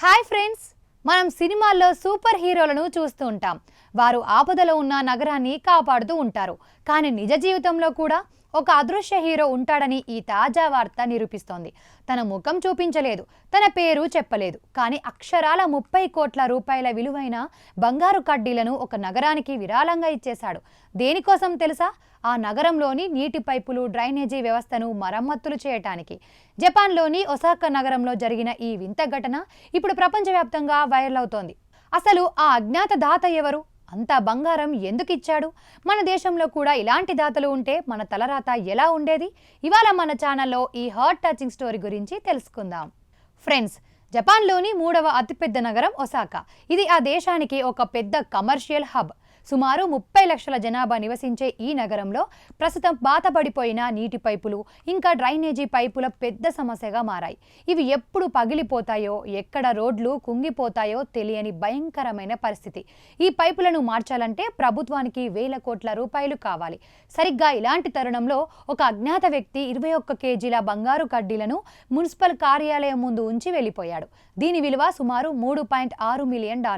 Hi friends, మనం సినిమాల్లో super హీరోలను చూస్తూ ఉంటాం. వారు ఆపదలో ఉన్న నగరాన్ని కాపాడుతూ ఉంటారు. కానీ నిజ జీవితంలో కూడా ఒక అదృశ్య హీరో ఉంటాడని ఈ తాజా వార్త నిరూపిస్తోంది. తన ముఖం చూపించలేదు, తన పేరు చెప్పలేదు, కానీ అక్షరాల 30 కోట్ల రూపాయల విలువైన బంగారు కడ్డీలను ఒక నగరానికి విరాళంగా ఇచ్చేశాడు. దేనికోసం తెలుసా? ఆ నగరంలోని నీటి పైపులు, డ్రైనేజీ వ్యవస్థను మరమ్మతులు చేయటానికి. జపాన్లోని ఒసాకా నగరంలో జరిగిన ఈ వింత ఘటన ఇప్పుడు ప్రపంచవ్యాప్తంగా వైరల్ అవుతోంది. అసలు ఆ అజ్ఞాత దాత ఎవరు? అంత బంగారం ఎందుకు ఇచ్చాడు? మన దేశంలో కూడా ఇలాంటి దాతలు ఉంటే మన తలరాత ఎలా ఉండేది? ఇవాళ మన ఛానల్లో ఈ హార్ట్ టచింగ్ స్టోరీ గురించి తెలుసుకుందాం. ఫ్రెండ్స్, జపాన్లోని 3వ అతిపెద్ద నగరం ఒసాకా. ఇది ఆ దేశానికి ఒక పెద్ద కమర్షియల్ హబ్. సుమారు 30 లక్షల జనాభా నివసించే ఈ నగరంలో ప్రస్తుతం పాతబడిపోయిన నీటి పైపులు, ఇంకా డ్రైనేజీ పైపుల పెద్ద సమస్యగా మారాయి. ఇవి ఎప్పుడు పగిలిపోతాయో, ఎక్కడ రోడ్లు కుంగిపోతాయో తెలియని భయంకరమైన పరిస్థితి. ఈ పైపులను మార్చాలంటే ప్రభుత్వానికి వేల కోట్ల రూపాయలు కావాలి. సరిగ్గా ఇలాంటి తరుణంలో ఒక అజ్ఞాత వ్యక్తి 21 కేజీల బంగారు కడ్డీలను మున్సిపల్ కార్యాలయం ముందు ఉంచి వెళ్ళిపోయాడు. దీని విలువ సుమారు $3.6 మిలియన్,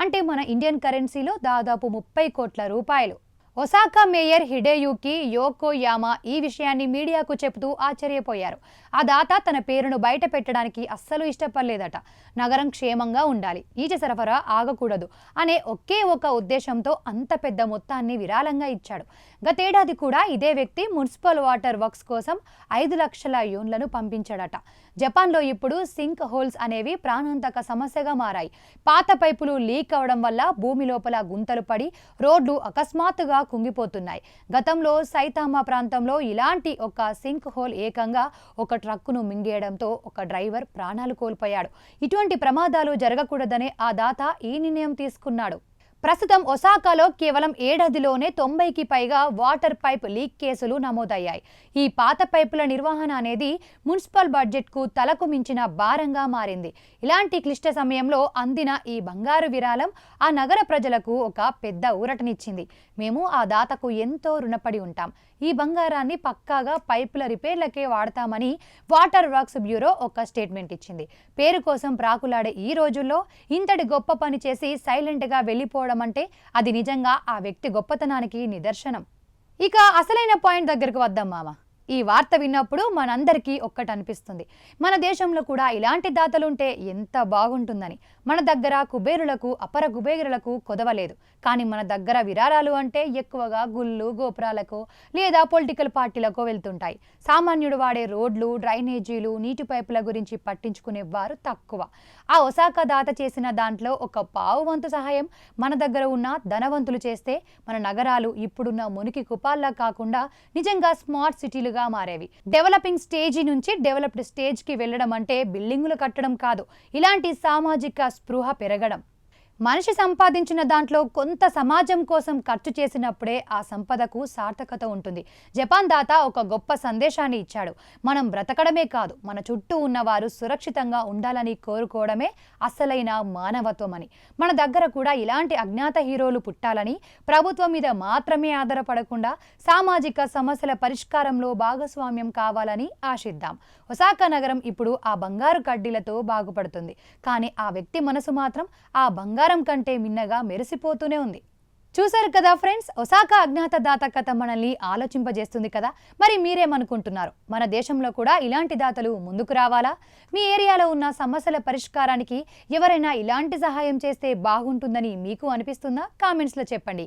అంటే మన ఇండియన్ కరెన్సీలో దాదాపు 30 కోట్ల రూపాయలు. ఒసాకా మేయర్ హిడేయుకి యోకోయామా ఈ విషయాన్ని మీడియాకు చెబుతూ ఆశ్చర్యపోయారు. ఆ దాత తన పేరును బయట పెట్టడానికి అస్సలు ఇష్టపడలేదట. నగరం క్షేమంగా ఉండాలి, నీటి సరఫరా ఆగకూడదు అనే ఒకే ఒక ఉద్దేశంతో అంత పెద్ద మొత్తాన్ని విరాళంగా ఇచ్చాడు. గతేడాది కూడా ఇదే వ్యక్తి మున్సిపల్ వాటర్ వర్క్స్ కోసం 5 లక్షల యూన్లను పంపించాడట. జపాన్లో ఇప్పుడు సింక్ హోల్స్ అనేవి ప్రాణాంతక సమస్యగా మారాయి. పాత పైపులు లీక్ అవడం వల్ల భూమి లోపల గుంతలు పడి రోడ్లు అకస్మాత్తుగా కుంగిపోతున్నాయి. గతంలో సైతామా ప్రాంతంలో ఇలాంటి ఒక సింక్ హోల్ ఏకంగా ఒక ట్రక్కును మింగేయడంతో ఒక డ్రైవర్ ప్రాణాలు కోల్పోయాడు. ఇటువంటి ప్రమాదాలు జరగకూడదనే ఆ దాత ఈ నిర్ణయం తీసుకున్నాడు. ప్రస్తుతం ఒసాకాలో కేవలం ఏడాదిలోనే 90కి పైగా వాటర్ పైప్ లీక్ కేసులు నమోదయ్యాయి. ఈ పాత పైపుల నిర్వహణ అనేది మున్సిపల్ బడ్జెట్కు తలకు మించిన భారంగా మారింది. ఇలాంటి క్లిష్ట సమయంలో అందిన ఈ బంగారు విరాళం ఆ నగర ప్రజలకు ఒక పెద్ద ఊరటనిచ్చింది. మేము ఆ దాతకు ఎంతో రుణపడి ఉంటాం. ఈ బంగారాన్ని పక్కాగా పైపుల రిపేర్లకే వాడతామని వాటర్ వర్క్స్ బ్యూరో ఒక స్టేట్మెంట్ ఇచ్చింది. పేరు కోసం ప్రాకులాడే ఈ రోజుల్లో ఇంతటి గొప్ప పని చేసి సైలెంట్గా వెళ్ళిపోవడం అంటే అది నిజంగా ఆ వ్యక్తి గొప్పతనానికి నిదర్శనం. ఇక అసలైన పాయింట్ దగ్గరకు వద్దాం మామ. ఈ వార్త విన్నప్పుడు మనందరికీ ఒక్కటి అనిపిస్తుంది, మన దేశంలో కూడా ఇలాంటి దాతలుంటే ఎంత బాగుంటుందని. మన దగ్గర కుబేరులకు, అపర కుబేరులకు కొదవలేదు. కానీ మన దగ్గర విరాళాలు అంటే ఎక్కువగా గుళ్ళు, గోపురాలకు లేదా పొలిటికల్ పార్టీలకు వెళ్తుంటాయి. సామాన్యుడు వాడే రోడ్లు, డ్రైనేజీలు, నీటి పైపుల గురించి పట్టించుకునేవారు తక్కువ. ఆ ఒసాకా దాత చేసిన దాంట్లో ఒక పావు వంతు సహాయం మన దగ్గర ఉన్న ధనవంతులు చేస్తే మన నగరాలు ఇప్పుడున్న మునికి కుపాల్లా కాకుండా నిజంగా స్మార్ట్ సిటీలు మారేవి. డెవలపింగ్ స్టేజీ నుంచి డెవలప్డ్ స్టేజ్ కి వెళ్ళడం అంటే బిల్డింగులు కట్టడం కాదు, ఇలాంటి సామాజిక స్పృహ పెరగడం. మనిషి సంపాదించిన దాంట్లో కొంత సమాజం కోసం ఖర్చు చేసినప్పుడే ఆ సంపదకు సార్థకత ఉంటుంది. జపాన్ దాత ఒక గొప్ప సందేశాన్ని ఇచ్చాడు. మనం బ్రతకడమే కాదు, మన చుట్టూ ఉన్నవారు సురక్షితంగా ఉండాలని కోరుకోవడమే అసలైన మానవత్వం అని. మన దగ్గర కూడా ఇలాంటి అజ్ఞాత హీరోలు పుట్టాలని, ప్రభుత్వం మీద మాత్రమే ఆధారపడకుండా సామాజిక సమస్యల పరిష్కారంలో భాగస్వామ్యం కావాలని ఆశిద్దాం. ఒసాకా నగరం ఇప్పుడు ఆ బంగారు కడ్డీలతో బాగుపడుతుంది. కానీ ఆ వ్యక్తి మనసు మాత్రం ఆ బంగారం కంటే మిన్నగా మెరిసిపోతూనే ఉంది. చూశారు కదా ఫ్రెండ్స్, ఒసాకా అజ్ఞాత దాత కథ మనల్ని ఆలోచింపజేస్తుంది కదా. మరి మీరేమనుకుంటున్నారు? మన దేశంలో కూడా ఇలాంటి దాతలు ముందుకు రావాలా? మీ ఏరియాలో ఉన్న సమస్యల పరిష్కారానికి ఎవరైనా ఇలాంటి సహాయం చేస్తే బాగుంటుందని మీకు అనిపిస్తుందా? కామెంట్స్లో చెప్పండి.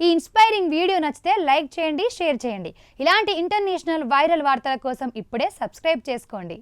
ఈ ఇన్స్పైరింగ్ వీడియో నచ్చితే లైక్ చేయండి, షేర్ చేయండి. ఇలాంటి ఇంటర్నేషనల్ వైరల్ వార్తల కోసం ఇప్పుడే సబ్స్క్రైబ్ చేసుకోండి.